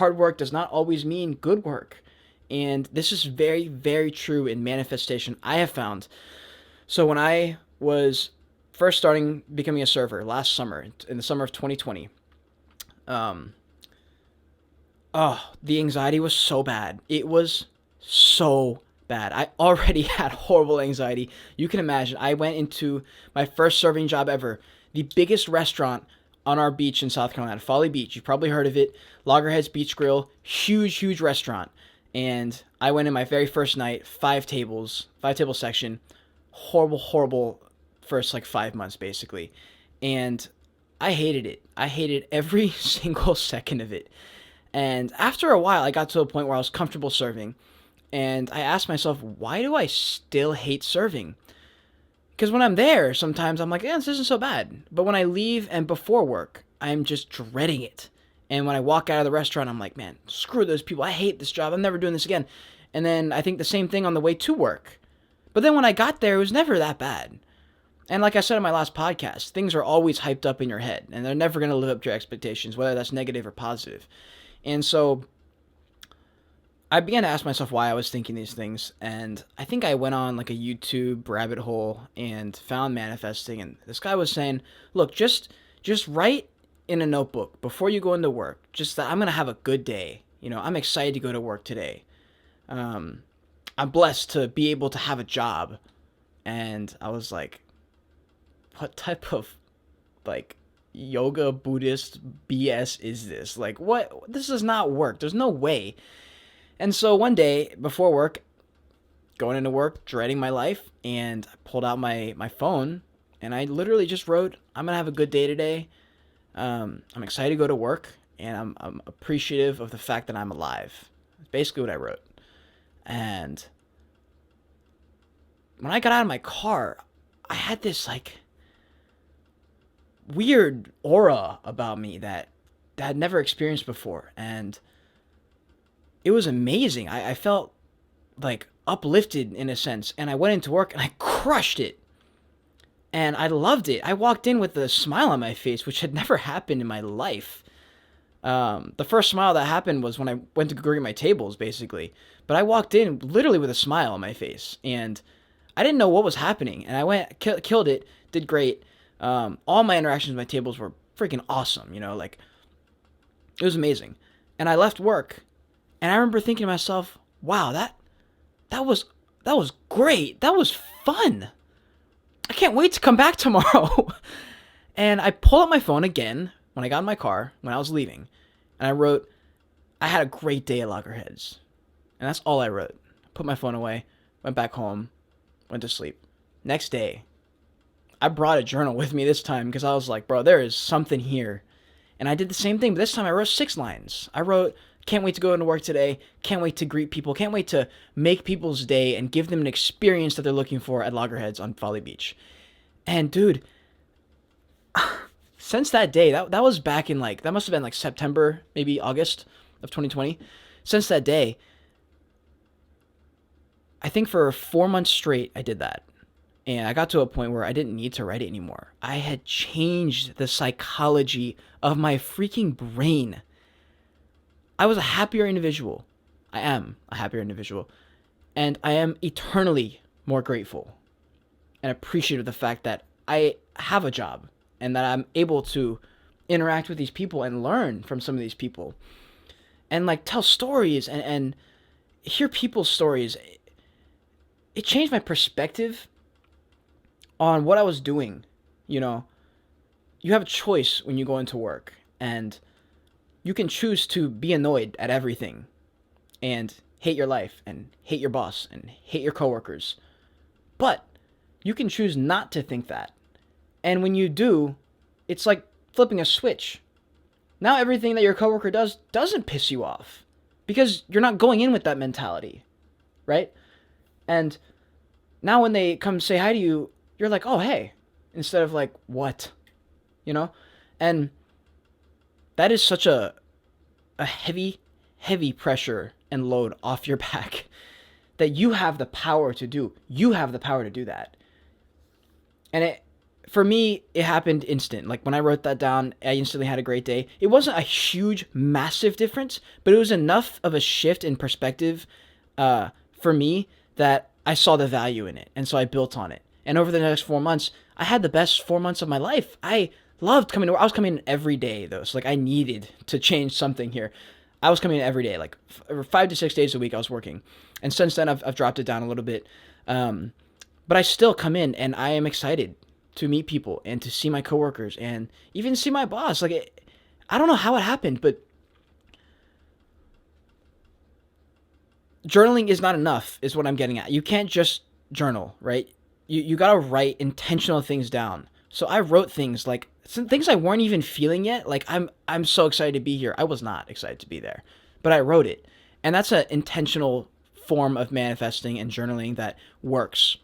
hard work does not always mean good work. And this is very, very true in manifestation, I have found. So when I was first starting becoming a server last summer, in the summer of 2020, um, oh, the anxiety was so bad. It was so bad. I already had horrible anxiety. You can imagine. I went into my first serving job ever, the biggest restaurant on our beach in South Carolina, Folly Beach. You've probably heard of it. Loggerheads Beach Grill, huge, huge restaurant. And I went in my very first night, five table section. Horrible, horrible first like 5 months basically. And I hated it. I hated every single second of it. And after a while, I got to a point where I was comfortable serving. And I asked myself, why do I still hate serving? Because when I'm there, sometimes I'm like, yeah, this isn't so bad. But when I leave and before work, I'm just dreading it. And when I walk out of the restaurant, I'm like, man, screw those people. I hate this job. I'm never doing this again. And then I think the same thing on the way to work. But then when I got there, it was never that bad. And like I said in my last podcast, things are always hyped up in your head, and they're never going to live up to your expectations, whether that's negative or positive. And so I began to ask myself why I was thinking these things, and I think I went on like a YouTube rabbit hole and found manifesting, and this guy was saying, look, just write in a notebook before you go into work, just that I'm going to have a good day. I'm excited to go to work today. Um, I'm blessed to be able to have a job. And I was like, what type of like yoga Buddhist BS is this? Like, what? This does not work. There's no way. And so one day before work, going into work, dreading my life, and I pulled out my phone and I literally just wrote, I'm going to have a good day today. I'm excited to go to work, and I'm appreciative of the fact that I'm alive. That's basically what I wrote. And when I got out of my car, I had this like weird aura about me that I had never experienced before. And it was amazing. I felt like uplifted in a sense. And I went into work and I crushed it. And I loved it. I walked in with a smile on my face, which had never happened in my life. The first smile that happened was when I went to go get my tables, basically. But I walked in literally with a smile on my face. And I didn't know what was happening. And I went, killed it, did great. All my interactions with my tables were freaking awesome, like, it was amazing. And I left work, and I remember thinking to myself, wow, that was great. That was fun. I can't wait to come back tomorrow. And I pulled up my phone again when I got in my car, when I was leaving, and I wrote, I had a great day at Loggerheads. And that's all I wrote. Put my phone away, went back home, went to sleep. Next day, I brought a journal with me this time because I was like, bro, there is something here. And I did the same thing, but this time I wrote 6 lines. I wrote, can't wait to go into work today, can't wait to greet people, can't wait to make people's day and give them an experience that they're looking for at Loggerheads on Folly Beach. And dude, since that day, that was back in like, that must have been like September, maybe August of 2020. Since that day, I think for 4 months straight, I did that. And I got to a point where I didn't need to write it anymore. I had changed the psychology of my freaking brain. I was a happier individual. I am a happier individual. And I am eternally more grateful and appreciative of the fact that I have a job and that I'm able to interact with these people and learn from some of these people. And like tell stories and hear people's stories. It changed my perspective on what I was doing. You have a choice when you go into work, and you can choose to be annoyed at everything and hate your life and hate your boss and hate your coworkers. But you can choose not to think that. And when you do, it's like flipping a switch. Now everything that your coworker does doesn't piss you off because you're not going in with that mentality, right? And now when they come say hi to you, you're like, oh, hey, instead of like, what? And that is such a heavy, heavy pressure and load off your back that you have the power to do. You have the power to do that. And for me, it happened instant. Like when I wrote that down, I instantly had a great day. It wasn't a huge, massive difference, but it was enough of a shift in perspective for me that I saw the value in it, and so I built on it. And over the next 4 months, I had the best 4 months of my life. I loved coming to work. I was coming in every day though, so like I needed to change something here. I was coming in every day, like 5 to 6 days a week. I was working, and since then I've dropped it down a little bit. Um, but I still come in and I am excited to meet people and to see my coworkers and even see my boss. I don't know how it happened, but journaling is not enough, is what I'm getting at. You can't just journal, right? You gotta write intentional things down. So I wrote things like some things I weren't even feeling yet. Like I'm so excited to be here. I was not excited to be there, but I wrote it, and that's an intentional form of manifesting and journaling that works.